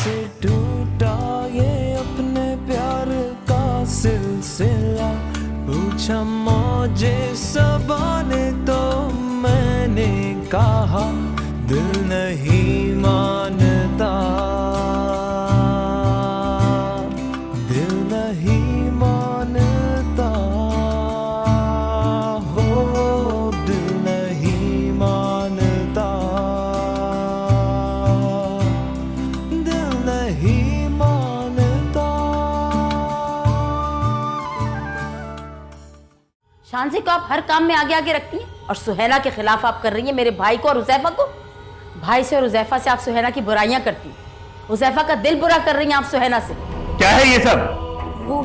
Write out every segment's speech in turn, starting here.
से टूटा ये अपने प्यार का सिलसिला, पूछा मौजे सबा ने तो मैंने कहा दिल नहीं मानता, दिल नहीं मानता, हो दिल नहीं मानता, दिल नहीं मानता। शांसी को आप हर काम में आगे आगे रखती हैं और सुहैना के खिलाफ आप कर रही हैं मेरे भाई को और हुज़ैफा को। भाई से और हुज़ैफा से आप सुहैना की बुराइयां करती हैं, हुज़ैफा का दिल बुरा कर रही हैं आप सुहैना से। क्या है ये सब? वो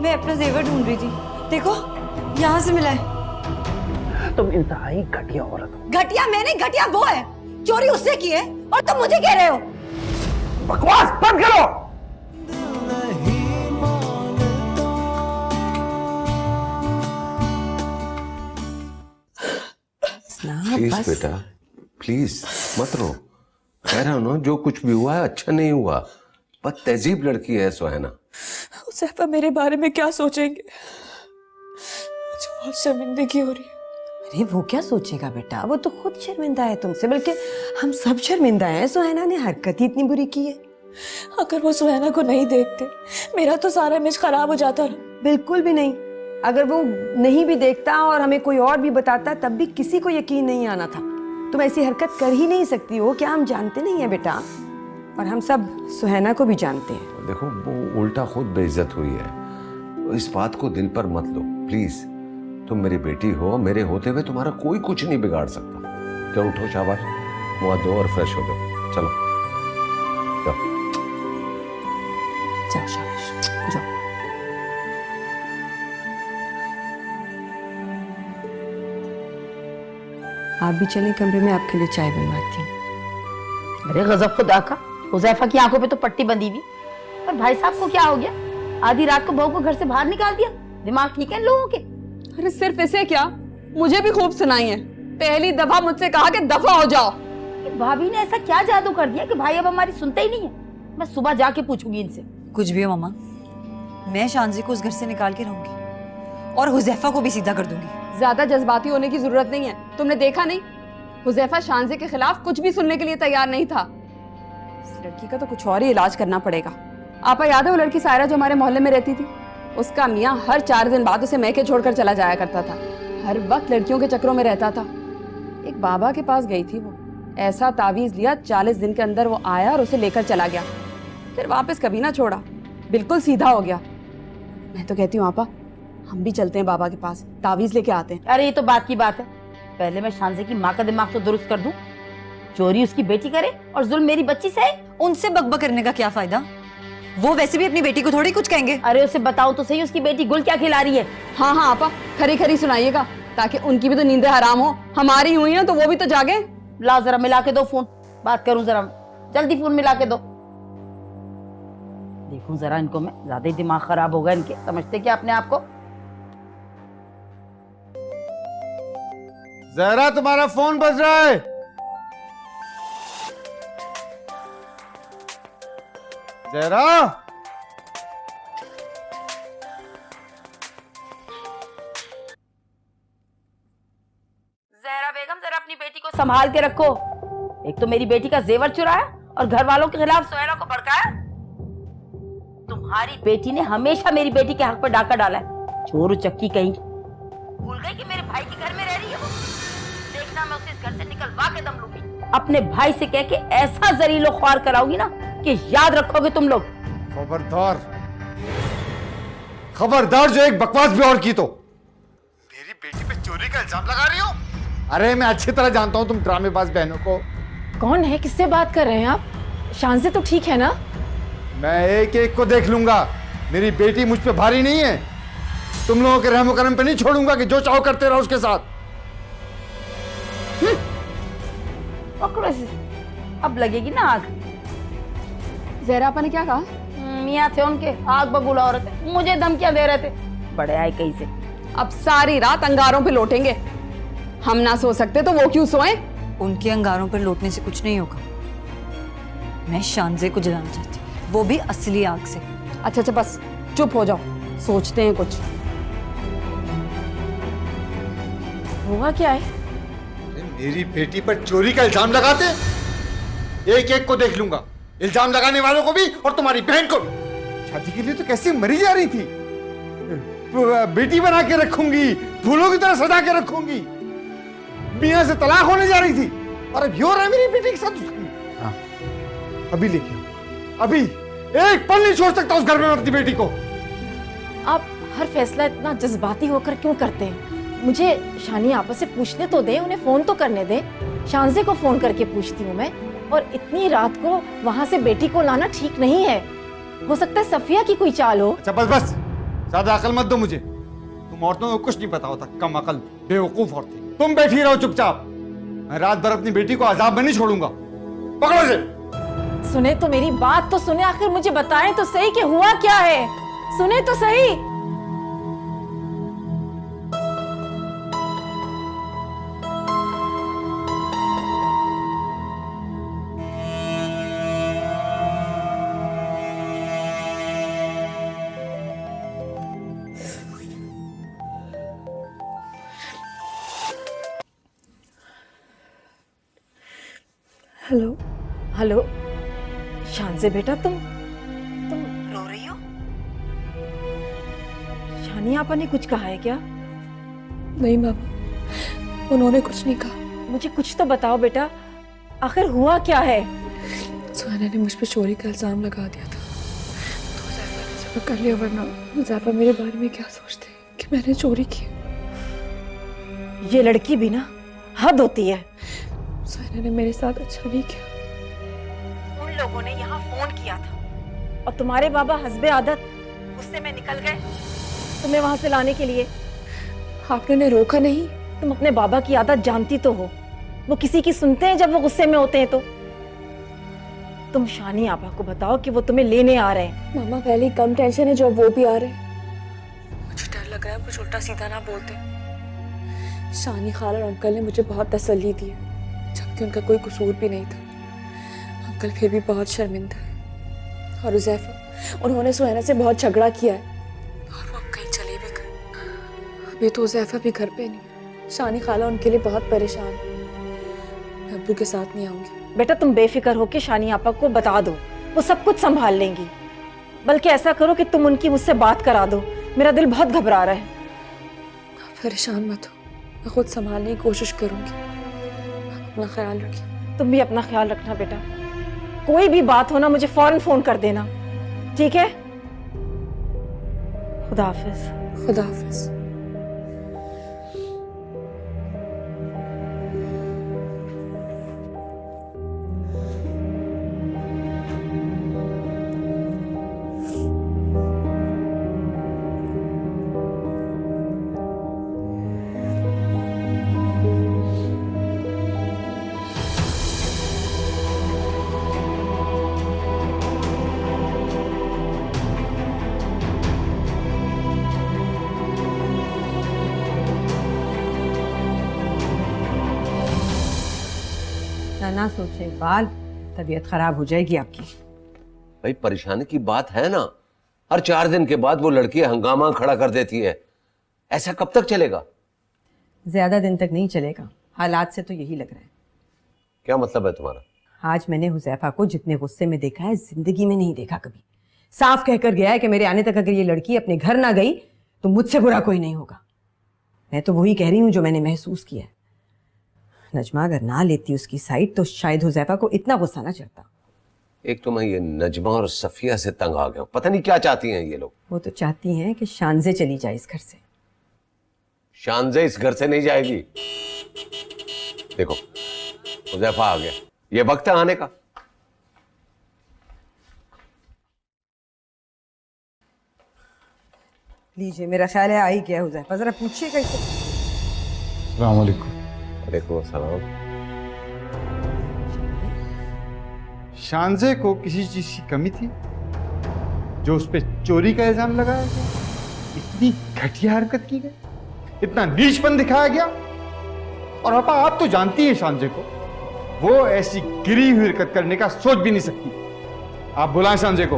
मैं अपना जेवर ढूंढ रही थी, देखो यहाँ से मिला है। तुम इंतहाई घटिया औरत हो। घटिया मैं नहीं, घटिया वो है, चोरी उससे की है और तुम मुझे कह रहे हो। बकवास बंद करो। प्लीज बेटा, प्लीज मत रो। कह रहा हूं ना, जो कुछ भी हुआ है अच्छा नहीं हुआ। बस तहजीब लड़की है सुहैना। हुज़ैफा मेरे बारे में क्या सोचेंगे, मुझे बहुत शर्मिंदगी हो रही है। अरे वो क्या सोचेगा बेटा, वो तो खुद शर्मिंदा है तुमसे, बल्कि हम सब शर्मिंदा हैं। सुहैना ने हरकत ही इतनी बुरी की है। अगर वो सुहैना को नहीं देखते मेरा तो सारा इमेज खराब हो जाता ना। बिल्कुल भी नहीं। अगर वो नहीं भी देखता और हमें कोई और भी बताता तब भी किसी को यकीन नहीं आना था। तुम ऐसी हरकत कर ही नहीं सकती हो, क्या हम जानते नहीं है बेटा? और हम सब सुहैना को भी जानते हैं। देखो वो उल्टा खुद बेइज्जत हुई है, इस बात को दिल पर मत लो प्लीज। तुम मेरी बेटी हो, मेरे होते हुए तुम्हारा कोई कुछ नहीं बिगाड़ सकता। चलो उठो, शाबाश, मुँह धो और फ्रेश हो जाओ। चलो जाओ जाओ, शाबाश जाओ। आप भी चलें कमरे में, आपके लिए चाय बनवाती हूँ। अरे गजब खुदा का, हुज़ैफा की आंखों पे तो पट्टी बंधी हुई। और भाई साहब को क्या हो गया? आधी रात को बहू को घर से बाहर निकाल दिया। दिमाग ठीक है इन लोगों के? अरे सिर्फ इसे क्या, मुझे भी खूब सुनाई है। पहली दफा मुझसे कहा कि दफा हो जाओ। भाभी ने ऐसा क्या जादू कर दिया कि भाई अब हमारी सुनते ही नहीं है? मैं सुबह जाके पूछूंगी इनसे। कुछ भी हो मामा, मैं शांजी को उस घर से निकाल के रहूंगी और हुज़ैफा को भी सीधा कर दूंगी। ज्यादा जज्बाती होने की जरूरत नहीं है। तुमने देखा नहीं, हुज़ैफा शांजी के खिलाफ कुछ भी सुनने के लिए तैयार नहीं था। इस लड़की का तो कुछ और ही इलाज करना पड़ेगा। आपा याद है वो लड़की सायरा जो हमारे मोहल्ले में रहती थी? उसका मियाँ हर 4 दिन बाद उसे मैके छोड़कर चला जाया करता था। हर वक्त लड़कियों के चक्रों में रहता था। एक बाबा के पास गई थी वो, ऐसा तावीज लिया 40 दिन के अंदर वो आया और उसे लेकर चला गया, फिर वापस कभी ना छोड़ा, बिल्कुल सीधा हो गया। मैं तो कहती हूँ आपा हम भी चलते हैं बाबा के पास, तावीज लेके आते हैं। अरे ये तो बात की बात है, पहले मैं शांसी की माँ का दिमाग तो दुरुस्त कर दूं। चोरी उसकी बेटी करे और जुल्म मेरी बच्ची से है। उनसे बकबक करने का क्या फायदा, वो वैसे भी अपनी बेटी को थोड़ी कुछ कहेंगे। अरे उसे बताओ तो सही उसकी बेटी गुल क्या खिला रही है। हाँ हाँ आपा, खरी खरी सुनाइएगा ताकि उनकी भी तो नींदें हराम हो। हमारी हुई है तो वो भी तो जागे। ला जरा मिला के दो फोन, बात करूं जरा, जल्दी फोन मिला के दो। देखूं जरा इनको मैं, ज्यादा ही दिमाग खराब होगा इनके, समझते क्या अपने आप को। ज़हरा तुम्हारा फोन बज रहा है। ज़हरा, ज़हरा बेगम जरा अपनी बेटी को संभाल के रखो। एक तो मेरी बेटी का जेवर चुराया और घर वालों के खिलाफ सुहैना को भड़काया। तुम्हारी बेटी ने हमेशा मेरी बेटी के हक पर डाका डाला है। चोर चक्की कहीं भूल गई कि मेरे भाई के घर में रह रही है वो। देखना मैं उसे इस घर से निकलवा के दम लूंगी। अपने भाई से कह के ऐसा जरीलो ख्वार कराऊंगी ना कि याद रखोगे तुम लोग। खबरदार, खबरदार, जो एक बकवास भी और की तो मेरी बेटी पे चोरी का इल्जाम लगा रही हो। अरे मैं अच्छी तरह जानता हूँ तुम ड्रामेबाज बहनों को। कौन है, किससे बात कर रहे हैं आप? शांसी तो ठीक है ना? मैं एक एक को देख लूंगा। मेरी बेटी मुझ पे भारी नहीं है। तुम लोगों के रहमो करम पे नहीं छोड़ूंगा कि जो चाहो करते रहो उसके साथ। पकड़ो इसे, अब लगेगी ना आग। ज़हरा आपा ने क्या कहा? मियाँ थे उनके, आग बबूला औरत है, मुझे धमकियां दे रहे थे। बड़े आए कहीं से। अब सारी रात अंगारों पे लौटेंगे। हम ना सो सकते तो वो क्यों सोए? उनके अंगारों पर लौटने से कुछ नहीं होगा। मैं शानजे को जलाना चाहती हूँ, वो भी असली आग से। अच्छा अच्छा बस चुप हो जाओ, सोचते हैं कुछ। हुआ क्या है? मेरी बेटी पर चोरी का इल्जाम लगाते, एक एक को देख लूंगा, इल्जाम लगाने वालों को भी और तुम्हारी बहन को भी। शादी के लिए तो कैसे मरी जा रही थी, बेटी बना के रखूंगी, फूलों की तरह सजा के रखूंगी, मियां से तलाक होने जा रही थी, और अब ये हो रहा है मेरी बेटी के साथ। हाँ, अभी लेके आओ, अभी एक पल नहीं छोड़ सकता उस घर में अपनी बेटी को। आप हर फैसला इतना जज्बाती होकर क्यों करते हैं? मुझे शानी आपस से पूछने तो दे, उन्हें फोन तो करने दे। शानजे को फोन करके पूछती हूँ मैं, और इतनी रात को वहां से बेटी को लाना ठीक नहीं है। हो सकता है सफिया की कोई चाल हो। अच्छा बस बस, ज्यादा अकल मत दो मुझे, तुम औरतों को कुछ नहीं पता होता, कम अकल बेवकूफ औरतें। तुम बैठी रहो चुपचाप, मैं रात भर अपनी बेटी को अजाब में नहीं छोड़ूंगा। पकड़ो इसे। सुने तो मेरी बात तो सुने, आखिर मुझे बताएं तो सही कि हुआ क्या है, सुने तो सही। हेलो हेलो शानजे बेटा, तुम रो रही हो? शानी आपा ने कुछ कहा है क्या? नहीं मामा, उन्होंने कुछ नहीं कहा। मुझे कुछ तो बताओ बेटा, आखिर हुआ क्या है? सुहाना ने मुझ पर चोरी का इल्जाम लगा दिया था, तो ज़ैफ़ा ने जमा कर लिया, वरना ज़ैफ़ा मेरे बारे में क्या सोचते कि मैंने चोरी की। ये लड़की भी ना हद होती है। सुहाना ने मेरे साथ अच्छा नहीं किया। उन लोगों ने यहाँ फोन किया था और तुम्हारे बाबा हस्बे आदत गुस्से में निकल गए तुम्हें वहां से लाने के लिए। आपने उन्हें रोका नहीं? तुम अपने बाबा की आदत जानती तो हो, वो किसी की सुनते हैं जब वो गुस्से में होते हैं तो। तुम शानी आपा को बताओ कि वो तुम्हें लेने आ रहे हैं। मामा पहले ही कम टेंशन है, जब वो भी आ रहे हैं मुझे डर लग रहा है कुछ उल्टा सीधा ना बोलते। शानी खाला और अंकल ने मुझे बहुत तसल्ली दी है, जबकि उनका कोई कसूर भी नहीं था। अंकल फिर भी बहुत शर्मिंदा है, और उज़ैफ़ा, उन्होंने सुहाना से बहुत झगड़ा किया है, और वो अब कहीं चले भी गए। अभी तो उज़ैफ़ा भी घर पे नहीं, शानी खाला उनके लिए बहुत परेशान है। मैं अब्बू के साथ नहीं आऊंगी। बेटा तुम बेफिक्र हो के शानी आपा को बता दो, वो सब कुछ संभाल लेंगी। बल्कि ऐसा करो कि तुम उनकी मुझसे बात करा दो, मेरा दिल बहुत घबरा रहा है। आप परेशान मत हो, मैं खुद संभालने की कोशिश करूंगी। आप अपना ख्याल रखिए। तुम भी अपना ख्याल रखना बेटा, कोई भी बात हो ना मुझे फौरन फोन कर देना, ठीक है? खुदा हाफिज। खुदा हाफिज। ना सोचे इकबाल, तबीयत खराब हो जाएगी आपकी। भाई परेशानी की बात है ना, हर 4 दिन के बाद वो लड़की हंगामा खड़ा कर देती है, ऐसा कब तक चलेगा? ज्यादा दिन तक नहीं चलेगा, हालात से तो यही लग रहा है। क्या मतलब है तुम्हारा? आज मैंने हुजैफा को जितने गुस्से में देखा है जिंदगी में नहीं देखा कभी। साफ कहकर गया है कि मेरे आने तक अगर ये लड़की अपने घर ना गई तो मुझसे बुरा कोई नहीं होगा। मैं तो वही कह रही हूँ जो मैंने महसूस किया है। नजमा अगर ना लेती उसकी साइड तो शायद हुजैफा को इतना गुस्सा ना चढ़ता। एक तो मैं ये नजमा और सफिया से तंग आ गया हूं, पता नहीं क्या चाहती हैं ये लोग। वो तो चाहती हैं कि शानजे चली जाए इस घर से। शानजे इस घर से नहीं जाएगी। देखो हुजैफा आ गया, ये वक्त है आने का। लीजिए, मेरा ख्याल है आ ही गया हुजैफा, जरा पूछिए कैसे। अस्सलाम वालेकुम। वालेकुम अस्सलाम। शानजे को किसी चीज की कमी थी जो उस पर चोरी का इल्जाम लगाया गया, इतनी घटिया हरकत की गई, इतना नीचपन दिखाया गया। और आपा आप तो जानती हैं शानजे को, वो ऐसी गिरी हुई हरकत करने का सोच भी नहीं सकती। आप बुलाएं शानजे को,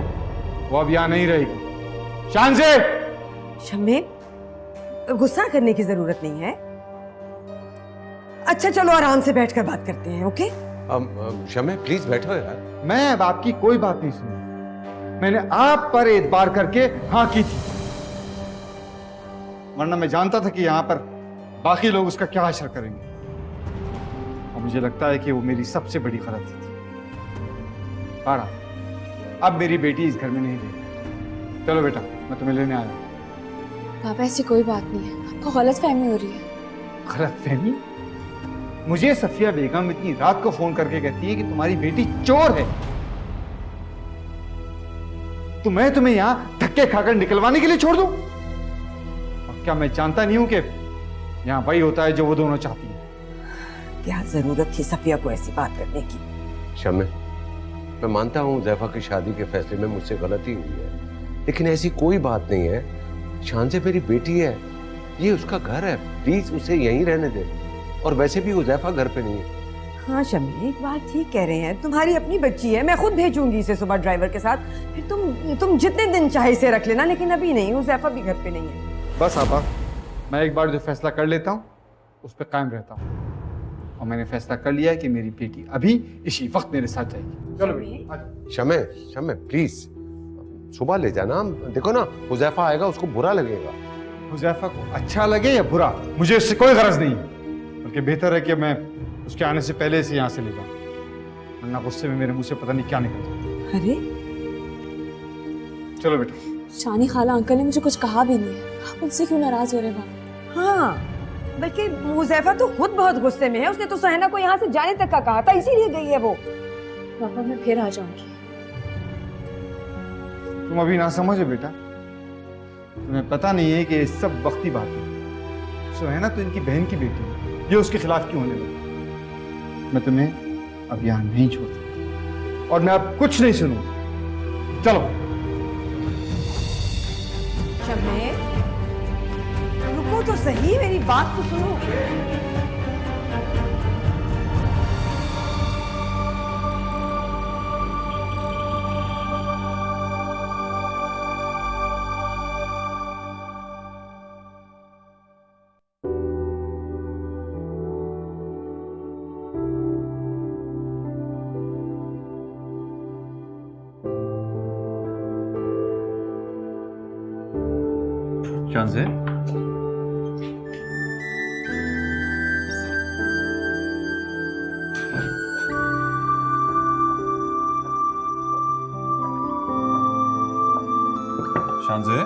वो अब यहाँ नहीं रहेगी। शानजे! शम्मे, गुस्सा करने की जरूरत नहीं है। अच्छा चलो आराम से बैठकर बात करते हैं, ओके? शमे प्लीज बैठो यार। मैं अब आपकी कोई बात नहीं सुनी। मैंने आप पर एतबार करके हाँ की थी, वरना मैं जानता था कि यहां पर बाकी लोग उसका क्या असर करेंगे, और मुझे लगता है कि वो मेरी सबसे बड़ी गलती थी। पारा, अब मेरी बेटी इस घर में नहीं रहेगी। चलो बेटा, मैं तुम्हें लेने आया। पापा ऐसी कोई बात नहीं है, आपको गलतफहमी हो रही है। गलतफहमी? मुझे सफिया बेगम इतनी रात को फोन करके कहती है कि तुम्हारी बेटी चोर है, तो मैं तुम्हें यहां धक्के खाकर निकलवाने के लिए छोड़ दूं? और क्या मैं जानता नहीं हूं कि यहां वही होता है जो वो दोनों चाहती हैं? क्या जरूरत थी सफिया को ऐसी बात करने की? शमे, मैं मानता हूँ ज़ैफा की शादी के फैसले में मुझसे गलती हुई है, लेकिन ऐसी कोई बात नहीं है। शानजे मेरी बेटी है, ये उसका घर है, प्लीज उसे यहीं रहने दे। और वैसे भी ज़ैफा घर पे नहीं है। हाँ शम्मी, एक बात ठीक कह रहे हैं, तुम्हारी अपनी बच्ची है, मैं खुद भेजूंगी इसे सुबह ड्राइवर के साथ, फिर तुम जितने दिन चाहे इसे रख लेना, लेकिन अभी नहीं, हुज़ैफा भी घर पे नहीं है। बस आपा, मैं एक बार जो फैसला कर लेता हूँ उस पर कायम रहता हूँ, और मैंने फैसला कर लिया है कि मेरी बेटी अभी इसी वक्त मेरे साथ जाएगी। चलो बेटी। शमे, शमे प्लीज सुबह ले जाना। देखो ना, हुज़ैफा आएगा, उसको बुरा लगेगा। हुज़ैफा को अच्छा लगे या बुरा, मुझे इससे कोई गरज नहीं, बल्कि बेहतर है कि मैं उसके आने से पहले से यहाँ से ले जाऊँ, वरना गुस्से में मेरे मुंह से पता नहीं क्या निकल जाए। अरे चलो बेटा। शानी खाला अंकल ने मुझे कुछ कहा भी नहीं है, आप उनसे क्यों नाराज हो रहे हैं पापा? हाँ, बल्कि हुज़ैफा तो खुद बहुत गुस्से में है, उसने तो सहना को यहाँ से जाने तक का कहा था, इसीलिए गई है वो। पापा मैं फिर आ जाऊंगी। तुम अभी ना समझो बेटा, तुम्हें पता नहीं है कि ये सब वक्ती बात है। सुहैना तो इनकी बहन की बेटी है, ये उसके खिलाफ क्यों होने लगा? मैं तुम्हें अब यहाँ नहीं छोड़ सकता, और मैं अब कुछ नहीं सुनूंगा। चलो। शम्मे, रुको तो सही, मेरी बात तो सुनो। शानजे, शानजे,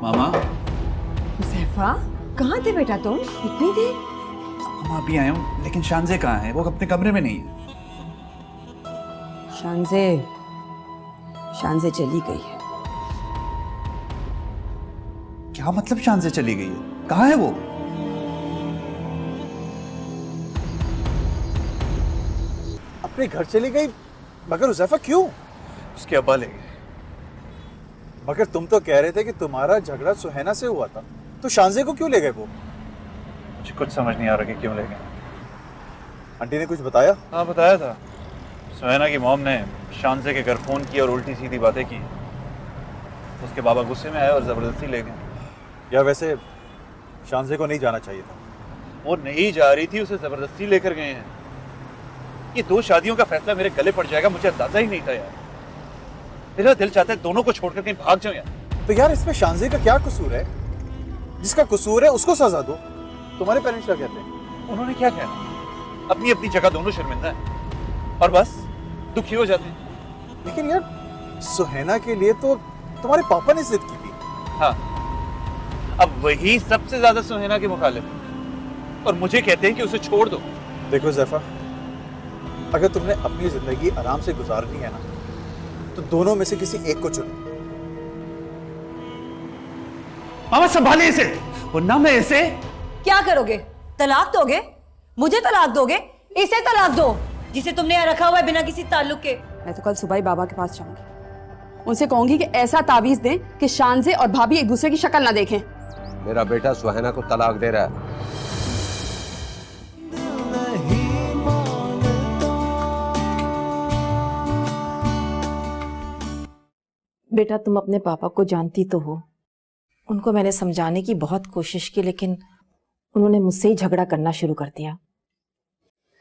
मामा। हुज़ैफा, कहाँ थे बेटा तुम इतनी देर? मामा अभी आया हूँ, लेकिन शानजे कहाँ है? वो अपने कमरे में नहीं है। शानजे चली गई है। क्या मतलब शानजे चली गई है? कहाँ है वो? अपने घर चली गई, मगर हुज़ैफा क्यों? उसके अब्बा ले गए। मगर तुम तो कह रहे थे कि तुम्हारा झगड़ा सुहैना से हुआ था, तो शानजे को क्यों ले गए वो? मुझे कुछ समझ नहीं आ रहा कि क्यों ले गए। आंटी ने कुछ बताया? हाँ बताया था, सुहैना की मॉम ने शानजे के घर फोन किया और उल्टी सीधी बातें की। उसके बाबा गुस्से में आए और ज़बरदस्ती ले गए। या वैसे शानजे को नहीं जाना चाहिए था। वो नहीं जा रही थी, उसे ज़बरदस्ती लेकर गए हैं। ये 2 शादियों का फैसला मेरे गले पड़ जाएगा, मुझे अंदाजा ही नहीं था यार। मेरा दिल चाहता है दोनों को छोड़कर कहीं भाग जाऊं यार। तो यार इसमें शानजे का क्या कसूर है? जिसका कसूर है उसको सजा दो। तुम्हारे पेरेंट्स क्या कहते हैं? उन्होंने क्या कहना, अपनी अपनी जगह दोनों शर्मिंदा हैं और बस दुखी हो जाते हैं। लेकिन यार सुहैना के लिए तो तुम्हारे पापा ने जिद की थी। हाँ, अब वही सबसे ज्यादा सुहैना के मुखालिफ हैं और मुझे कहते हैं कि उसे छोड़ दो। देखो ज़ैफ़ा, अगर तुमने अपनी जिंदगी आराम से गुजारनी है ना, तो दोनों में से किसी एक को चुनो। मामा संभालिए इसे, वरना मैं इसे। क्या करोगे? तलाक दोगे? मुझे तलाक दोगे? इसे तलाक दो जिसे तुमने यहाँ रखा हुआ है बिना किसी ताल्लुक के। मैं तो कल सुबह ही बाबा के पास जाऊंगी, उनसे कहूंगी कि ऐसा तावीज दें कि शानजे और भाभी एक दूसरे की शक्ल ना देखें। मेरा बेटा सुहैना को तलाक दे रहा है। नहीं मानता। बेटा तुम अपने पापा को जानती तो हो, उनको मैंने समझाने की बहुत कोशिश की लेकिन उन्होंने मुझसे ही झगड़ा करना शुरू कर दिया।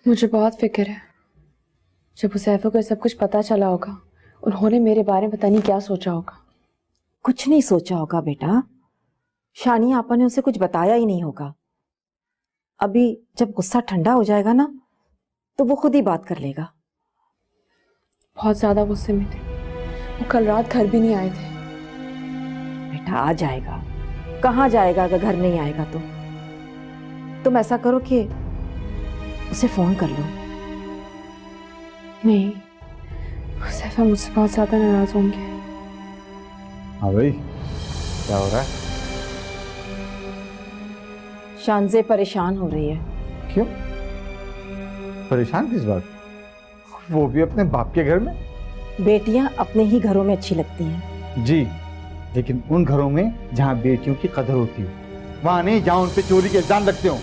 मुझे बहुत फिक्र है, जब हुज़ैफा को सब कुछ पता चला होगा उन्होंने मेरे बारे में पता नहीं क्या सोचा होगा। कुछ नहीं सोचा होगा बेटा, शानिया आपा ने उसे कुछ बताया ही नहीं होगा। अभी जब गुस्सा ठंडा हो जाएगा ना तो वो खुद ही बात कर लेगा। बहुत ज्यादा गुस्से में थे, वो कल रात घर भी नहीं आए थे। बेटा आ जाएगा, कहाँ जाएगा अगर घर नहीं आएगा तो। तुम ऐसा करो कि उसे फोन कर लो। नहीं, हुज़ैफा मुझसे बहुत ज्यादा नाराज होंगे। हाँ भाई, क्या हो रहा है? शानजे परेशान हो रही है। क्यों परेशान? किस बात? वो भी अपने बाप के घर में? बेटियां अपने ही घरों में अच्छी लगती हैं। जी, लेकिन उन घरों में जहाँ बेटियों की कदर होती हो, वहाँ नहीं जहाँ उन पे चोरी के इल्जाम लगते हो।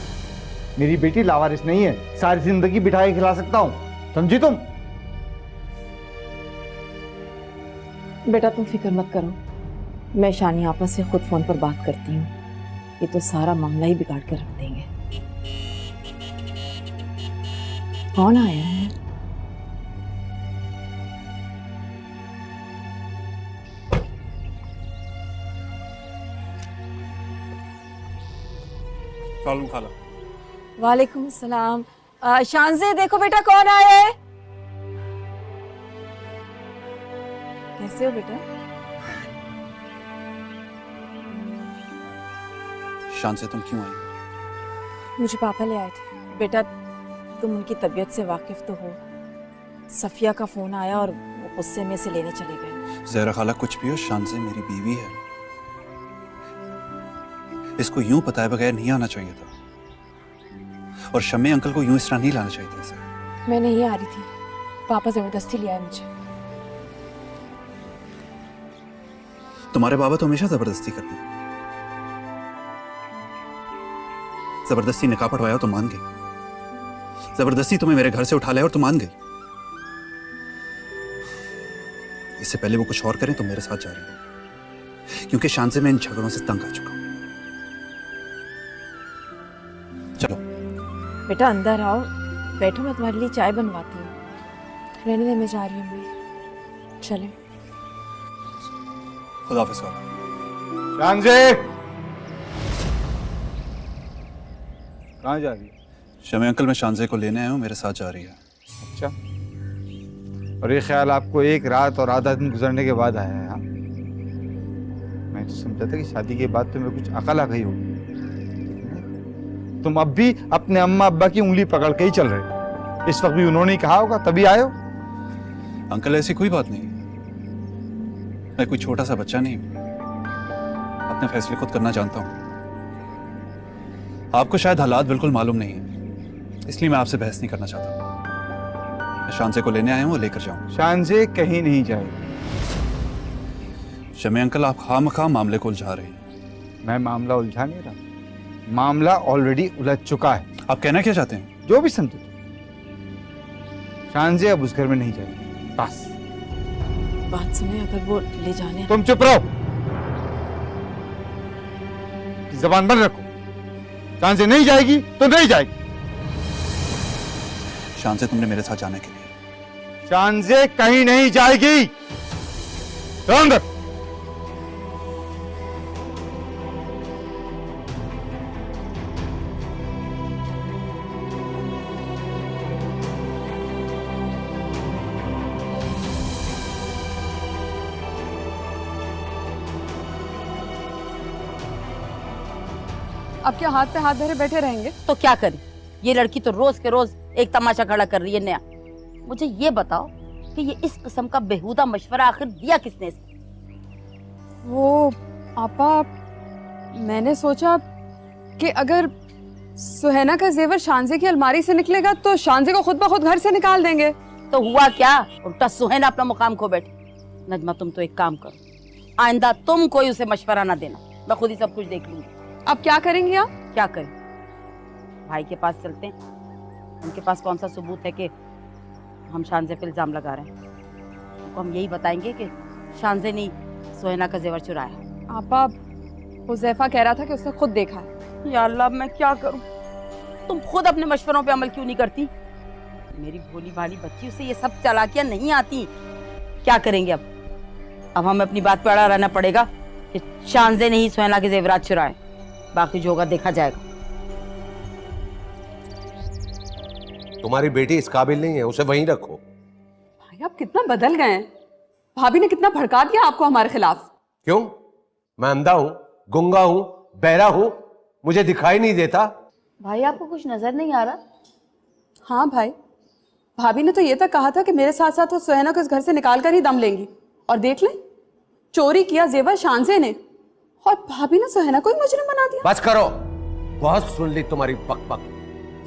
मेरी बेटी लावारिस नहीं है, सारी जिंदगी बिठा के खिला सकता हूँ, समझी तुम? बेटा तुम फिक्र मत करो, मैं शानिया आपा से खुद फोन पर बात करती हूँ। ये तो सारा मामला ही बिगाड़ कर रख देंगे। कौन आया है? सालू खाला। वालेकुम सलाम। शानजे देखो बेटा कौन आया है। कैसे हो बेटा? शान से तुम क्यों आई? मुझे पापा ले आए थे। बेटा तुम उनकी तबीयत से वाकिफ तो हो। सफिया का फोन आया और वो गुस्से में से लेने चले गए। ज़हरा खाला कुछ भी हो, शान से मेरी बीवी है, इसको यूं बताए बगैर नहीं आना चाहिए था और शम्मे अंकल को यूं इस तरह नहीं लाना चाहिए था इसे। मैं नहीं आ रही थी, पापा जबरदस्ती ले आए मुझे। तुम्हारे बाबा तो हमेशा जबरदस्ती करते हैं। जबरदस्ती निकाह पढ़वाया तो मान गई, जबरदस्ती तुम्हें मेरे घर से उठा लाया और तुम मान गई। इससे पहले वो कुछ और करें तो मेरे साथ जा रही है, क्योंकि शान से मैं इन झगड़ों से तंग आ चुका हूं। चलो बेटा अंदर आओ, बैठो, मैं तुम्हारे लिए चाय बनवाती हूँ। रहने दे, मैं जा रही हूँ अम्मी। चले। खुदाफिज। शानजे कहाँ जा रही है? शम्मे अंकल मैं शानजे को लेने आया हूँ, मेरे साथ जा रही है। अच्छा, और ये ख्याल आपको एक रात और आधा दिन गुजरने के बाद आया है? हाँ, मैं तो समझा था कि शादी के बाद तुम्हें कुछ अकल आ गई होगी। तुम अब भी अपने अम्मा अब्बा की उंगली पकड़ के ही चल रहे हो। इस वक्त भी उन्होंने ही कहा होगा तभी आए हो। अंकल ऐसी कोई बात नहीं, मैं कोई छोटा सा बच्चा नहीं हूं, अपने फैसले खुद करना जानता हूं। आपको शायद हालात बिल्कुल मालूम नहीं है, इसलिए मैं आपसे बहस नहीं करना चाहता। मैं शानजे को लेने आया हूं, वो लेकर जाऊं। शानजे कहीं नहीं जाएगी। शम्मे अंकल आप खामखा मामले को उलझा रहे हैं। मैं मामला उलझा नहीं रहा, मामला ऑलरेडी उलझ चुका है। आप कहना क्या चाहते हैं? जो भी समझो, शानजे अब उस घर में नहीं जाएगी, बस। बात सुने, अगर वो ले जाने तुम चुप रहो, जबान बंद रखो। शानजे नहीं जाएगी तो नहीं जाएगी। शान से तुमने मेरे साथ जाने के लिए। शानजे कहीं नहीं जाएगी। ध्यान रख। अब क्या हाथ पे हाथ धरे बैठे रहेंगे? तो क्या करें, ये लड़की तो रोज के रोज एक तमाशा खड़ा कर रही है नया। मुझे ये बताओ कि ये इस किस्म का बेहुदा मशवरा आखिर दिया किसने इसे? वो आपा, मैंने सोचा कि अगर सुहेना का जेवर शानजे की अलमारी से निकलेगा तो शानजे को खुद ब खुद घर से निकाल देंगे। तो हुआ क्या, उल्टा सुहेना अपना मुकाम खो बैठी। नजमा तुम तो एक काम करो, आइंदा तुम कोई उसे मशवरा ना देना, मैं खुद ही सब कुछ देख लूंगी। अब क्या करेंगी आप? क्या करें, भाई के पास चलते हैं, उनके पास कौन सा सबूत है कि हम शानजे पे इल्जाम लगा रहे हैं। उनको हम यही बताएंगे कि शानजे ने सुहेना का जेवर चुराया। आपा, हुज़ैफा कह रहा था कि उसने खुद देखा है। या अल्लाह, मैं क्या करूं? तुम खुद अपने मशवरों पे अमल क्यों नहीं करती? मेरी भोली भाली बच्ची, उसे ये सब चालाकियां नहीं आती। क्या करेंगे अब हमें अपनी बात पे अड़ा रहना पड़ेगा कि शानजे ने ही सुहेना के जेवरात चुराए। बाकी जो होगा देखा जाएगा। तुम्हारी बेटी इस काबिल नहीं है, उसे वहीं रखो। भाई आप कितना बदल गए हैं। भाभी ने कितना भड़का दिया आपको हमारे खिलाफ। क्यों? मैं अंधा हूं, गुंगा हूं, बहरा हूं, मुझे दिखाई नहीं देता? भाई आपको कुछ नजर नहीं आ रहा? हाँ भाई, भाभी ने तो ये तक कहा था कि मेरे साथ साथ वो सुहेना को इस घर से निकाल कर ही दम लेंगी। और देख लें, चोरी किया जेवर शानजे ने, और भाभी ने सुहेना को ही मुजरिम बना दिया। बस करो, बहुत सुन ली तुम्हारी बकबक।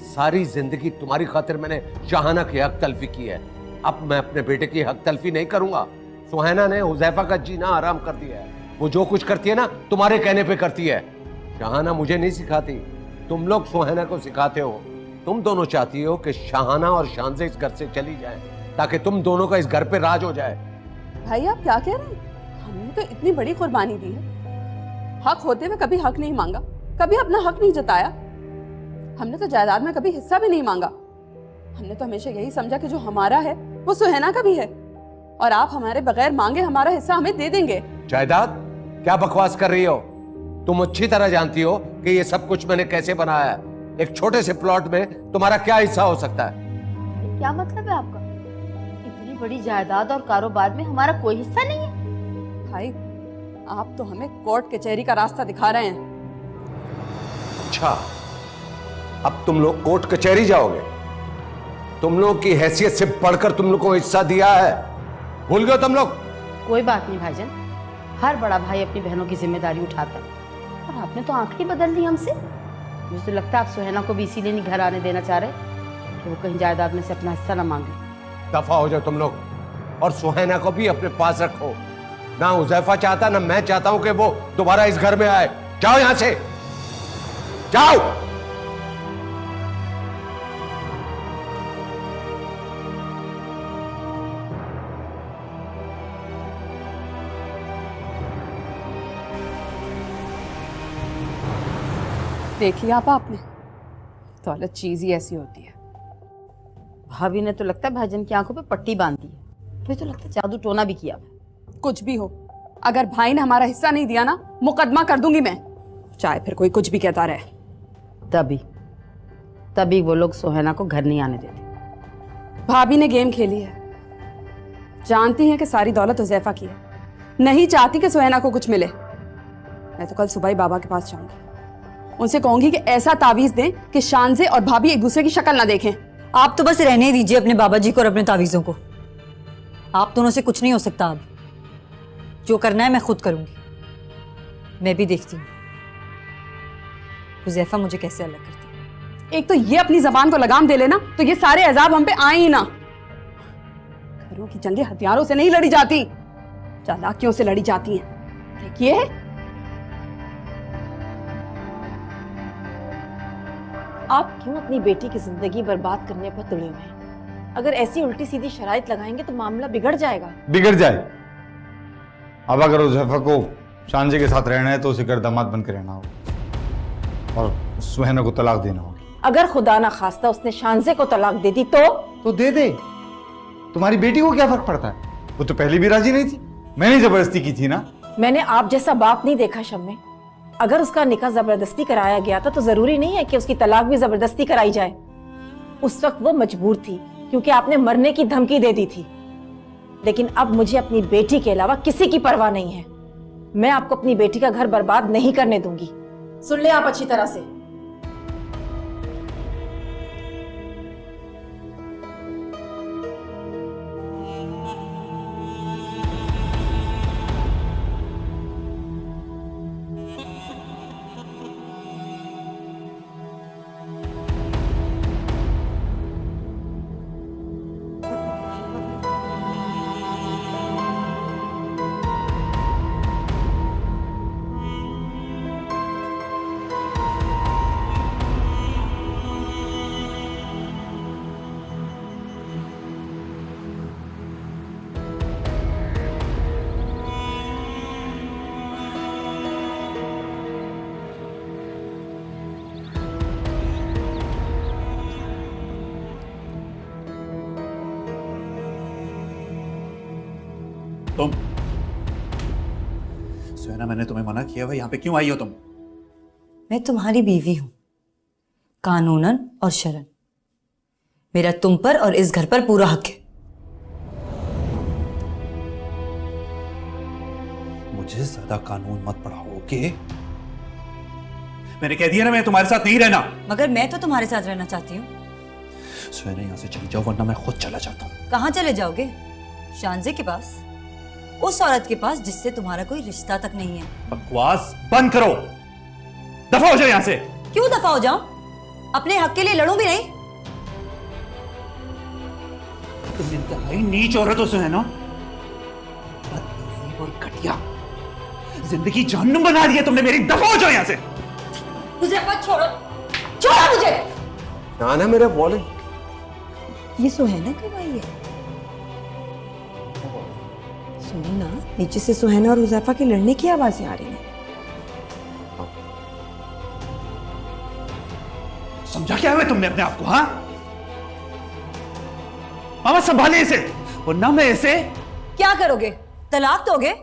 सारी जिंदगी तुम्हारी खातिर मैंने शाहाना की हक तलफी की है, अब मैं अपने बेटे की हक तलफी नहीं करूंगा। सुहेना ने हुज़ैफा का जीना आराम कर दिया है। वो जो कुछ करती है ना, तुम्हारे कहने पे करती है। शाहाना मुझे नहीं सिखाती, तुम लोग सुहेना को सिखाते हो। तुम दोनों चाहती हो कि शाहाना और शानजे इस घर से चली जाए ताकि तुम दोनों का इस घर पे राज हो जाए। भाई आप क्या कह रहे हैं? हमने तो इतनी बड़ी कुर्बानी दी है, हक होते हुए कभी हक नहीं मांगा, कभी अपना हक नहीं जताया। हमने तो जायदाद में कभी हिस्सा भी नहीं मांगा। हमने तो हमेशा यही समझा कि जो हमारा है वो सुहेना का भी है, और आप हमारे बगैर मांगे हमारा हिस्सा हमें दे देंगे। जायदाद? क्या बकवास कर रही हो? तुम अच्छी तरह जानती हो कि ये सब कुछ मैंने कैसे बनाया है। एक छोटे से प्लॉट में तुम्हारा क्या हिस्सा हो सकता है? क्या मतलब है आपका? इतनी बड़ी जायदाद और कारोबार में हमारा कोई हिस्सा नहीं है? भाई आप तो हमें कोर्ट कचहरी का रास्ता दिखा रहे हैं। अच्छा, अब तुम लोग कोर्ट कचहरी जाओगे? तुम लोग की हैसियत से बढ़कर तुम लोग को हिस्सा दिया है, भूल गए तुम लोग? कोई बात नहीं भाईजान, हर बड़ा भाई अपनी बहनों की जिम्मेदारी उठाता है, और आपने तो आंख ही बदल ली हमसे। मुझे लगता है आप सुहेना को भी इसीलिए नहीं घर आने देना चाह रहे कि वो कहीं जायदाद में से अपना हिस्सा ना मांगे। दफा हो जाओ तुम लोग, और सुहेना को भी अपने पास रखो। ना हुज़ैफा चाहता, ना मैं चाहता हूं कि वो दोबारा इस घर में आए। जाओ यहां से, जाओ। देख लिया आपने, दौलत चीज ही ऐसी होती है। भाभी ने तो लगता है भाईजान की आंखों पे पट्टी बांध दी है, मुझे तो लगता है जादू टोना भी किया। कुछ भी हो, अगर भाई ने हमारा हिस्सा नहीं दिया ना, मुकदमा कर दूंगी मैं, चाहे फिर कोई कुछ भी कहता रहे। तभी वो लोग सुहेना को घर नहीं आने देते। भाभी ने गेम खेली है, जानती है कि सारी दौलत हुज़ैफा की है, नहीं चाहती कि सुहेना को कुछ मिले। मैं तो कल सुबह ही बाबा के पास जाऊंगी, उनसे कहूंगी कि ऐसा तावीज दें कि शानजे और भाभी एक दूसरे की शक्ल ना देखें। आप तो बस रहने दीजिए अपने बाबा जी को और अपने तावीज़ों को। आप दोनों से कुछ नहीं हो सकता। अब जो करना है मैं खुद करूंगी। मैं भी देखती हूँ हुज़ैफा मुझे कैसे अलग करती है। एक तो ये अपनी जबान को लगाम दे लेना तो ये सारे अजाब हम पे आए ही ना। घरों की जंगें हथियारों से नहीं लड़ी जाती, चालाकियों से लड़ी जाती हैं। देखिए आप क्यों अपनी बेटी की जिंदगी बर्बाद करने पर तुले हुए हैं? अगर ऐसी उल्टी सीधी शराइत लगाएंगे तो मामला बिगड़ जाएगा। बिगड़ जाए? अब अगर हुज़ैफा को शांजे के साथ रहना है तो उसे घर दामाद बन के रहना होगा और सुहैना को तलाक देना होगा। अगर खुदा ना खास्ता उसने शांजे को तलाक दे दी तो दे दे, तुम्हारी बेटी को क्या फर्क पड़ता है? वो तो पहले भी राजी नहीं थी, मैंने जबरदस्ती की थी ना। मैंने आप जैसा बाप नहीं देखा शम्मे। अगर उसका निकाह जबरदस्ती कराया गया था तो जरूरी नहीं है कि उसकी तलाक भी जबरदस्ती कराई जाए। उस वक्त वो मजबूर थी क्योंकि आपने मरने की धमकी दे दी थी। लेकिन अब मुझे अपनी बेटी के अलावा किसी की परवाह नहीं है। मैं आपको अपनी बेटी का घर बर्बाद नहीं करने दूंगी। सुन ले आप अच्छी तरह से। तुम सुहैना, मैंने तुम्हें मना किया हुआ, यहाँ पे क्यों आई हो तुम? मैं तुम्हारी बीवी हूं, कानूनन और शरन। मेरा तुम पर और इस घर पर पूरा हक है। मुझे ज्यादा कानून मत पढ़ाओ, ओके? मैंने कह दिया ना, मैं तुम्हारे साथ नहीं रहना। मगर मैं तो तुम्हारे साथ रहना चाहती हूँ। सुहैना, यहाँ से चली जाओ वरना मैं खुद चला जाता हूँ। कहाँ चले जाओगे? शांजे के पास, उस औरत के पास जिससे तुम्हारा कोई रिश्ता तक नहीं है। बकवास बंद करो, दफा हो जाओ यहाँ से। क्यों दफा हो जाऊं? अपने हक के लिए लड़ूं भी नहीं? तुम इंतहाई नीच औरत हो सुहैना, बदतमीजी और घटिया। जिंदगी जहन्नुम बना दी है तुमने मेरी। दफा हो जाओ यहाँ से। हुज़ैफा छोड़ो, छोड़ो मुझे। शान है मेरा वॉलेट। ये सुहैना कब आई है? सुनी ना, नीचे से सुहैना और हुज़ैफा की लड़ने की आवाजें आ रही हैं। समझा क्या हुआ तुमने अपने आप को? हाँ मामा, संभाले इसे वरना मैं इसे। क्या करोगे? तलाक दोगे?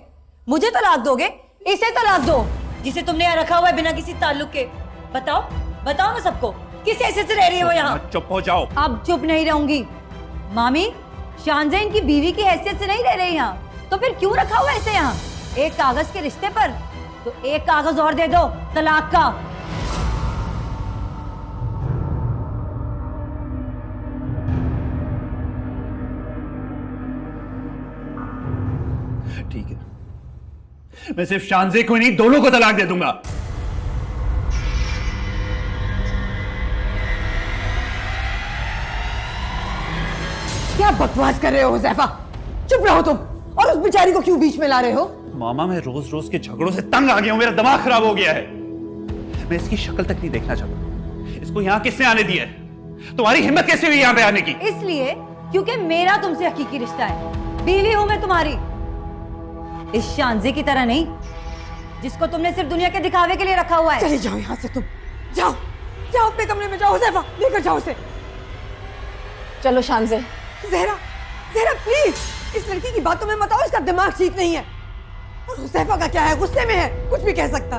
मुझे तलाक दोगे? इसे तलाक दो जिसे तुमने यहाँ रखा हुआ है बिना किसी ताल्लुक के। बताओ, बताओ ना सबको, किस हैसियत से रह रही है वो यहाँ? चुप हो जाओ। अब चुप नहीं रहूंगी। मामी, शांजे इनकी बीवी की हैसियत से नहीं रह रही यहाँ, तो फिर क्यों रखा हुआ है इसे यहाँ? एक कागज के रिश्ते पर तो एक कागज और दे दो तलाक का। ठीक है, मैं सिर्फ शांजे को नहीं, दोनों को तलाक दे दूंगा। क्या बकवास कर रहे हो हुज़ैफा? चुप रहो तुम। और उस बेचारी को क्यों बीच में ला रहे हो? मामा, मैं रोज रोज के झगड़ों से तंग आ गया हूं, मेरा दिमाग खराब हो गया है। मैं इसकी शक्ल तक नहीं देखना चाहता। इसको यहाँ किसने आने दिया है? तुम्हारी हिम्मत कैसे हुई यहाँ पे आने की? इसलिए क्योंकि मेरा तुमसे हकीकी रिश्ता है। बीवी हूं मैं तुम्हारी, इस शांजे की तरह नहीं जिसको तुमने सिर्फ दुनिया के दिखावे के लिए रखा हुआ है। चले जाओ यहाँ से तुम। जाओ, जाओ अपने कमरे में जाओ। हुज़ैफा, लेकर जाओ उसे। चलो शांजे। ज़हरा, ज़हरा प्लीज, इस लड़की की बातों में मत आओ, इसका दिमाग ठीक नहीं है। और हुज़ैफा का क्या है, गुस्से में है, कुछ भी कह सकता।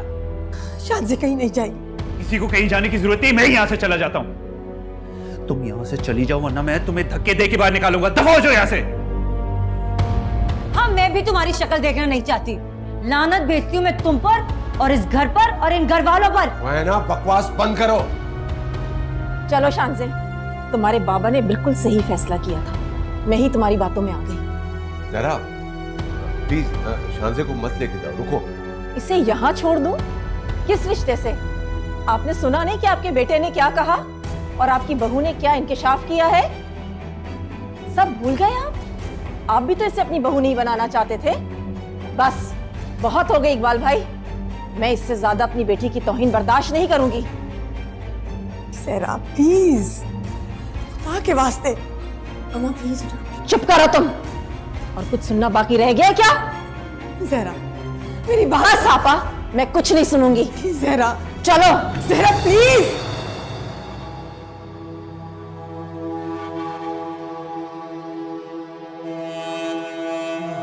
शांजे कहीं नहीं जाएगी। किसी को कहीं जाने की जरूरत नहीं, मैं यहाँ से चला जाता हूँ। तुम यहाँ से चली जाओ वरना मैं तुम्हें धक्के दे के बाहर निकालूंगा। दफा हो जाओ यहाँ से। हाँ, मैं भी तुम्हारी शक्ल देखना नहीं चाहती। लानत भेजती हूँ मैं तुम पर और इस घर पर और इन घर वालों पर। वह ना, बकवास बंद करो। चलो शांजे, तुम्हारे बाबा ने बिल्कुल सही फैसला किया था। मैं ही तुम्हारी बातों में आ गई। जरा प्लीज शांजे को मत लेके जाओ, रुको। इसे यहाँ छोड़ दूं? किस रिश्ते से? आपने सुना नहीं कि आपके बेटे ने क्या कहा और आपकी बहू ने क्या इंकिशाफ किया है? सब भूल गए आप? आप भी तो इसे अपनी बहू नहीं बनाना चाहते थे। बस बहुत हो गई इकबाल भाई, मैं इससे ज्यादा अपनी बेटी की तौहीन बर्दाश्त नहीं करूंगी। सहरा प्लीज, खुदा के वास्ते। अम्मा प्लीज। चुप करो तुम। और कुछ सुनना बाकी रह गया क्या? सहरा मेरी बात। बस आपा, मैं कुछ नहीं सुनूंगी। सहरा, चलो। सहरा प्लीज।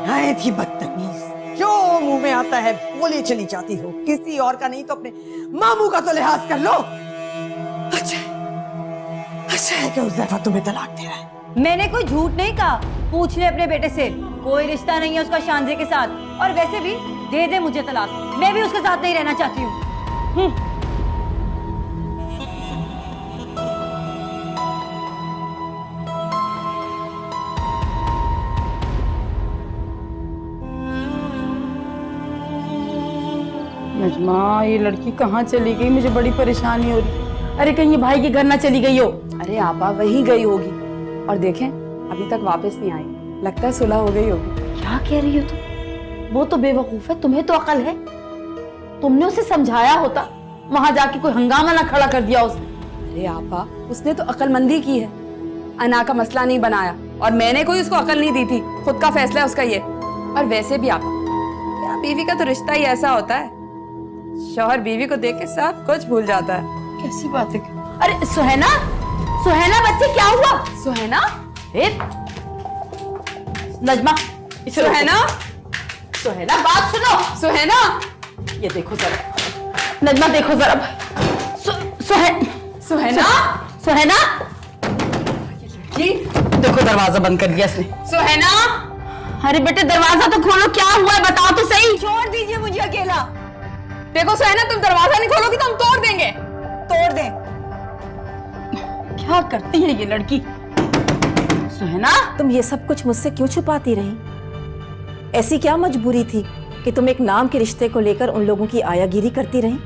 हाय थी बदतमीज, जो मुंह में आता है बोले चली जाती हो। किसी और का नहीं तो अपने मामू का तो लिहाज कर लो। अच्छा है कि हुज़ैफा तुम्हें तलाक दे रहा है। मैंने कोई झूठ नहीं कहा। पूछ ले अपने बेटे से, कोई रिश्ता नहीं है उसका शांजे के साथ। और वैसे भी दे दे मुझे तलाक, मैं भी उसके साथ नहीं रहना चाहती हूँ। नजमा, ये लड़की कहाँ चली गई? मुझे बड़ी परेशानी हो रही। अरे कहीं ये भाई के घर ना चली गई हो? अरे आपा वहीं गई होगी, और देखें अभी तक वापस नहीं आई। लगता है सुलह हो गई होगी। क्या कह रही हो तुम? वो तो बेवकूफ है, तुम्हें तो अकल है। तुमने उसे समझाया होता, वहां जाके कोई हंगामा ना खड़ा कर दिया उसने। अरे आपा, उसने तो अक्लमंदी की है, अना का मसला नहीं बनाया। और मैंने कोई उसको अकल नहीं दी थी, खुद का फैसला है उसका ये। और वैसे भी आपा, क्या बीवी का तो रिश्ता ही ऐसा होता है, शौहर बीवी को देख के सब कुछ भूल जाता है। कैसी बात है? अरे सुहैना, सुहैना बच्चे क्या हुआ? सुहैना, नजमा, सुहैना, सुहैना बात सुनो। सुहैना, ये देखो जरा, नजमा देखो जरा। सुहैना, सुहैना, जी देखो दरवाजा बंद कर दिया इसने। सुहैना। अरे बेटे दरवाजा तो खोलो, क्या हुआ है बताओ तो सही। छोड़ दीजिए मुझे अकेला। देखो सुहैना, तुम दरवाजा नहीं खोलोगी तो हम तोड़ देंगे। तोड़ दे। क्या करती है ये लड़की? सुहैना, तुम ये सब कुछ मुझसे क्यों छुपाती रही? ऐसी क्या मजबूरी थी कि तुम एक नाम के रिश्ते को लेकर उन लोगों की आयागिरी करती रही?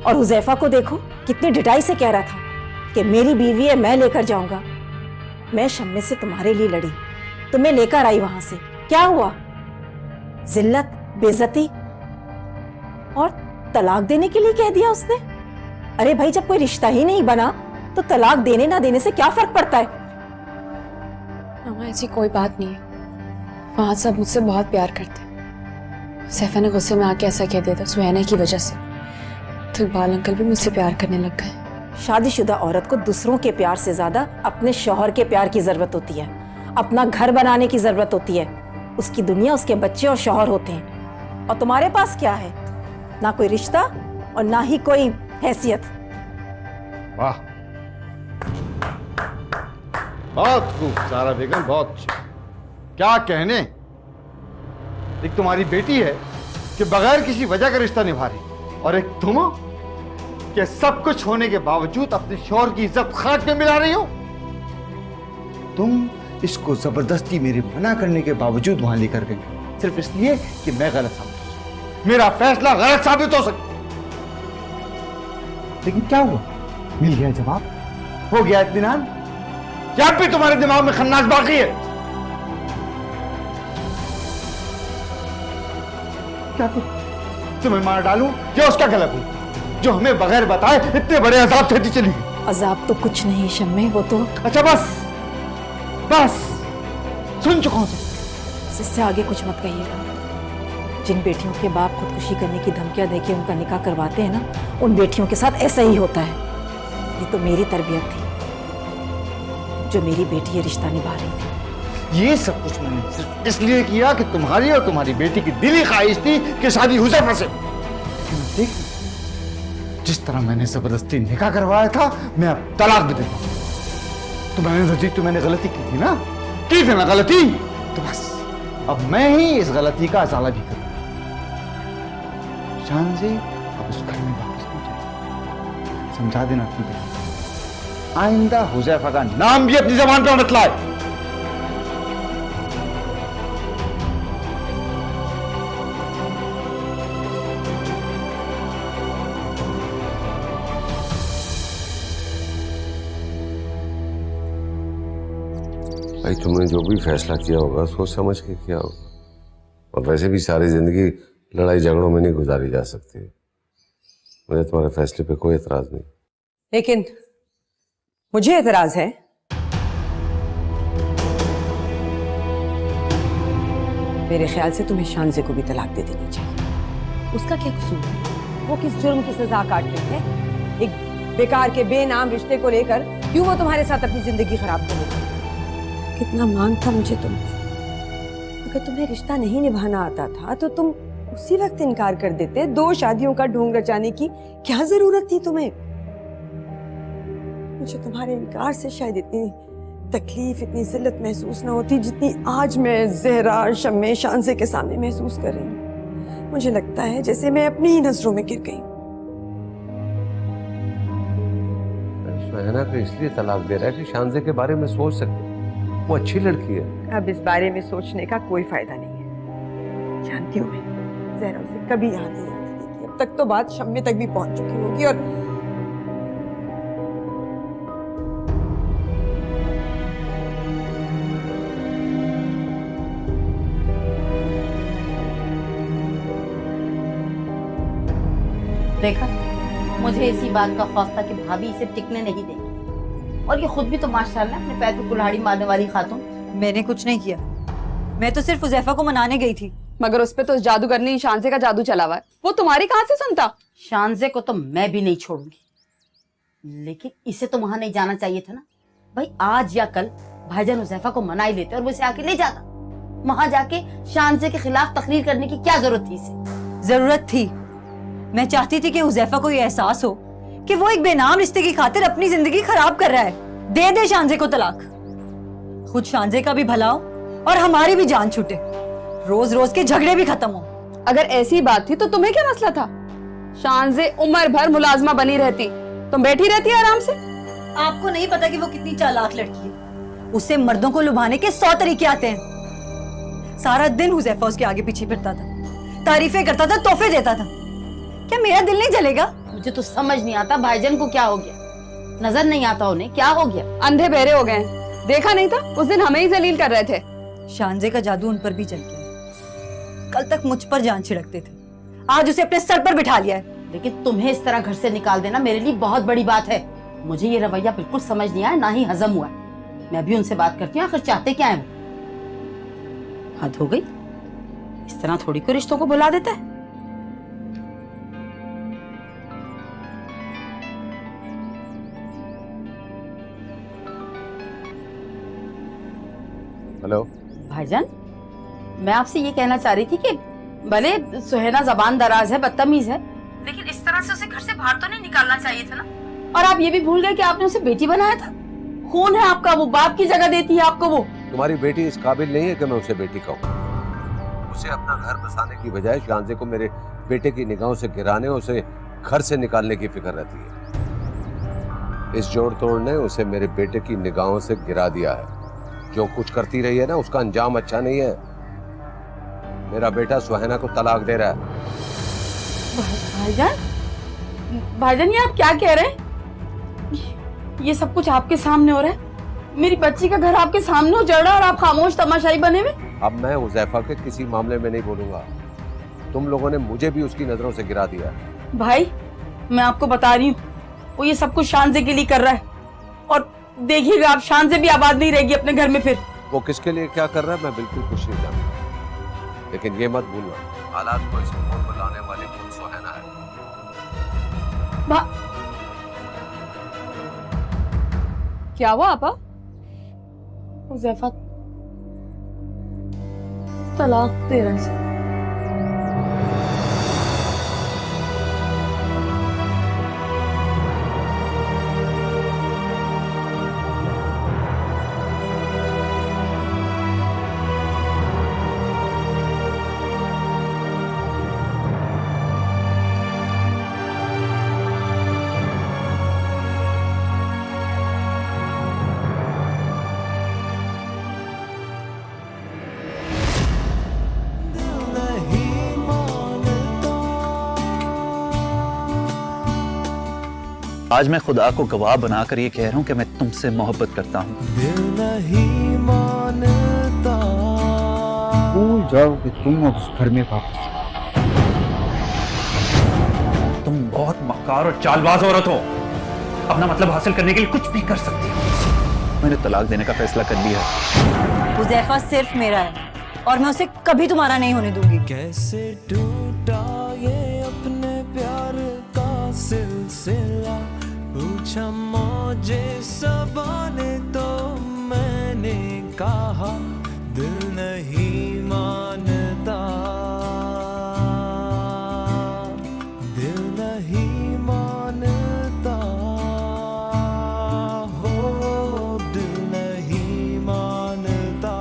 और हुज़ैफा को देखो, कितनी ढिठाई से कह रहा था कि मेरी बीवी है, मैं लेकर जाऊंगा। मैं शम्मे से तुम्हारे लिए लड़ी, तुम्हें लेकर आई वहां से। क्या हुआ? जिल्लत, बेइज्जती और तलाक देने के लिए कह दिया उसने। अरे भाई, जब कोई रिश्ता ही नहीं बना तो तलाक देने ना देने से क्या फर्क पड़ता है? मामा ऐसी कोई बात नहीं है, वहाँ सब मुझसे बहुत प्यार करते हैं। सैफा ने गुस्से में आके ऐसा कह दिया था सुहैना की वजह से, तो इकबाल अंकल भी मुझसे प्यार करने लग गए। शादीशुदा औरत को दूसरों के प्यार से ज्यादा अपने शौहर के प्यार की जरूरत होती है, अपना घर बनाने की जरूरत होती है। उसकी दुनिया उसके बच्चे और शौहर होते हैं। और तुम्हारे पास क्या है? ना कोई रिश्ता और ना ही कोई हैसियत। वाह, बहुत खूब सारा बेगम, बहुत अच्छी। क्या कहने। एक तुम्हारी बेटी है कि बगैर किसी वजह का रिश्ता निभा रही, और एक तुम कि सब कुछ होने के बावजूद अपने शौहर की इज्जत खाक में मिला रही हो। तुम इसको जबरदस्ती मेरे मना करने के बावजूद वहां लेकर गई, सिर्फ इसलिए कि मैं गलत साबित हो सकूं, मेरा फैसला गलत साबित हो सकता। लेकिन क्या हुआ? मिल गया जवाब, हो गया इत्मीनान। क्या भी तुम्हारे दिमाग में खन्नास बाकी है? क्या तुम्हें मार डालूं या उसका गला हूं जो हमें बगैर बताए इतने बड़े अजाब से चली गई? अजाब तो कुछ नहीं शम्मे, वो तो। अच्छा बस बस, सुन चुका हूं। इससे आगे कुछ मत कहिएगा। जिन बेटियों के बाप खुदकुशी करने की धमकियां देके उनका निकाह करवाते हैं ना, उन बेटियों के साथ ऐसा ही होता है। ये तो मेरी तरबियत थी, जो मेरी बेटी ये रिश्ता निभा रही थी। ये सब कुछ मैंने सिर्फ इसलिए किया कि तुम्हारी और तुम्हारी बेटी की दिली ख्वाहिश थी कि शादी हुज़ैफा से। लेकिन देख, जिस तरह मैंने जबरदस्ती निकाह करवाया था, मैं अब तलाक भी देता हूं। तो मैंने गलती की थी ना, की थी ना गलती, तो बस अब मैं ही इस गलती का असाला भी करूंगा। शांजे अब उस घर में वापस नहीं जाए, समझा देना अपनी बेटी। आइंदा हुज़ैफा का नाम भी अपनी जबान पर मत लाए। भाई, तुमने जो भी फैसला किया होगा सोच समझ के किया होगा, और वैसे भी सारी जिंदगी लड़ाई झगड़ों में नहीं गुजारी जा सकती। मुझे तुम्हारे फैसले पे कोई एतराज नहीं। लेकिन मुझे एतराज है। मेरे ख्याल से तुम्हें शानजे को भी तलाक दे देनी चाहिए। उसका क्या कसूर है? वो किस जुर्म की सजा काट रही है? एक बेकार के बेनाम रिश्ते को लेकर क्यों वो तुम्हारे साथ अपनी जिंदगी खराब करेगी? कितना मान था मुझे तुम पे। अगर तुम्हें रिश्ता नहीं निभाना आता था तो तुम उसी वक्त इनकार कर देते। 2 शादियों का ढोंग रचाने की क्या जरूरत थी तुम्हें? मुझे तुम्हारे इनकार से शायद इतनी तकलीफ, इतनी जिल्लत महसूस ना होती जितनी आज मैं ज़हरा, शम्मे, शानजे के सामने महसूस कर रही हूँ। मुझे लगता है जैसे मैं अपनी ही नजरों में गिर गई। सुहाना को इसलिए तलाक दे रहा है कि शानजे के बारे में सोच सके। वो अच्छी लड़की है। अब इस बारे में सोचने का कोई फायदा नहीं है। जानती हूँ मैं ज़हरा उसे कभी यहाँ नहीं आने देगी। अब तक तो बात शम्मे तक भी पहुंच चुकी होगी। और देखा, मुझे इसी बात का खौफ था कि भाभी इसे टिकने नहीं देगी। और ये खुद भी तो माशाल्लाह अपने पैर पे कुल्हाड़ी मारने वाली खातून। मैंने कुछ नहीं किया, मैं तो सिर्फ हुज़ैफा को मनाने गई थी। मगर उस पे तो जादूगरनी शानजे का जादू चला हुआ है। वो तुम्हारी कहाँ से सुनता? शानजे को तो मैं भी नहीं छोड़ूंगी, लेकिन इसे तो वहां नहीं जाना चाहिए था ना। भाई आज या कल भाईजान हुज़ैफा को मना ही लेते और वो इसे आके ले जाता। वहां जाके शानजे के खिलाफ तकरीर करने की क्या जरूरत थी इसे? जरूरत थी। मैं चाहती थी कि हुज़ैफा को ये एहसास हो कि वो एक बेनाम रिश्ते की खातिर अपनी जिंदगी खराब कर रहा है। दे दे शानजे को तलाक। खुद शानजे का भी भला हो और हमारी भी जान छूटे, रोज रोज के झगड़े भी खत्म हो। अगर ऐसी बात थी तो तुम्हें क्या मसला था? शानजे उम्र भर मुलाजमा बनी रहती, तुम बैठी रहती आराम से। आपको नहीं पता कि वो कितनी चालाक लड़की है। उससे मर्दों को लुभाने के 100 तरीके आते हैं। सारा दिन हुज़ैफा उसके आगे पीछे फिरता था, तारीफें करता था, तोहफे देता था। क्या मेरा दिल नहीं जलेगा? मुझे तो समझ नहीं आता भाईजान को क्या हो गया। नजर नहीं आता उन्हें क्या हो गया? अंधे बहरे हो गए। देखा नहीं था उस दिन हमें ही जलील कर रहे थे। शानजे का जादू उन पर भी चल गया। कल तक मुझ पर जान छिड़कते थे, आज उसे अपने सर पर बिठा लिया है। लेकिन तुम्हें इस तरह घर से निकाल देना मेरे लिए बहुत बड़ी बात है। मुझे ये रवैया बिल्कुल समझ नहीं आया, ना ही हजम हुआ है। मैं भी उनसे बात करती हूँ, आखिर चाहते क्या है वो। हद हो गई, इस तरह थोड़ी कोई रिश्तों को भुला देता है। हेलो भाईजान, मैं आपसे ये कहना चाह रही थी कि भले सुहेना जबान दराज है, बदतमीज है, लेकिन इस तरह से उसे घर से बाहर तो नहीं निकालना चाहिए था ना। और आप ये भी भूल गए कि आपने उसे बेटी बनाया था। खून है आपका, वो बाप की जगह देती है आपको। वो तुम्हारी बेटी इस काबिल नहीं है कि मैं उसे बेटी कहूँ। उसे अपना घर बसाने की बजाय शानजे को मेरे बेटे की निगाहों से गिराने, उसे घर से निकालने की फिक्र रहती है। इस जोड़ तोड़ ने उसे मेरे बेटे की निगाहों से गिरा दिया है। जो कुछ करती रही है ना, उसका अंजाम अच्छा नहीं है। मेरा बेटा सुहाना को तलाक दे रहा है। भाईजान, भाईजान ये आप क्या कह रहे हैं? ये सब कुछ आपके सामने हो रहा है। मेरी बच्ची का घर आपके सामने उजड़ रहा है और आप खामोश तमाशाई बने हुए। अब मैं हुज़ैफा के किसी मामले में नहीं बोलूंगा। तुम लोगों ने मुझे भी उसकी नजरों से गिरा दिया। भाई मैं आपको बता रही हूँ, वो ये सब कुछ शानजे के लिए कर रहा है। और देखिएगा आप, शानजे भी आबाद नहीं रहेगी अपने घर में फिर। वो किसके लिए क्या कर रहा है मैं बिल्कुल कुछ नहीं जानता, लेकिन ये मत भूलना हालात को इस मोड़ पर लाने वाली खुद सुहाना है। क्या हुआ आपा? हुज़ैफा तलाक दे रहा है। आज मैं खुदा को गवाह बनाकर ये कह रहा हूं कि मैं तुमसे मोहब्बत करता हूं। दिल नहीं मानता। भूल जाओ कि तुम अब उस घर में वापस। तुम बहुत मक्कार और चालबाज औरत हो। अपना मतलब हासिल करने के लिए कुछ भी कर सकती है। मैंने तलाक देने का फैसला कर लिया है। हुजैफा सिर्फ मेरा है और मैं उसे कभी तुम्हारा नहीं होने दूंगी। कैसे टूटा ये अपने प्यार का सिलसिला, पूछा मौजे सबाने तो मैंने कहा दिल नहीं मानता, दिल नहीं मानता, हो दिल नहीं मानता,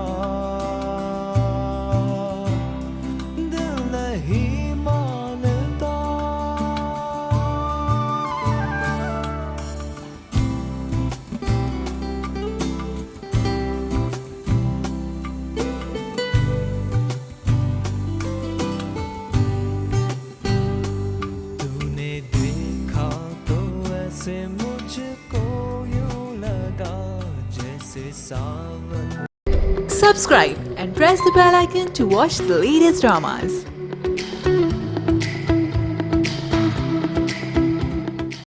दिल नहीं मानता। तूने देखा तो ऐसे मुझको यूं लगा जैसे सावन। Subscribe and press the bell icon to watch the latest dramas.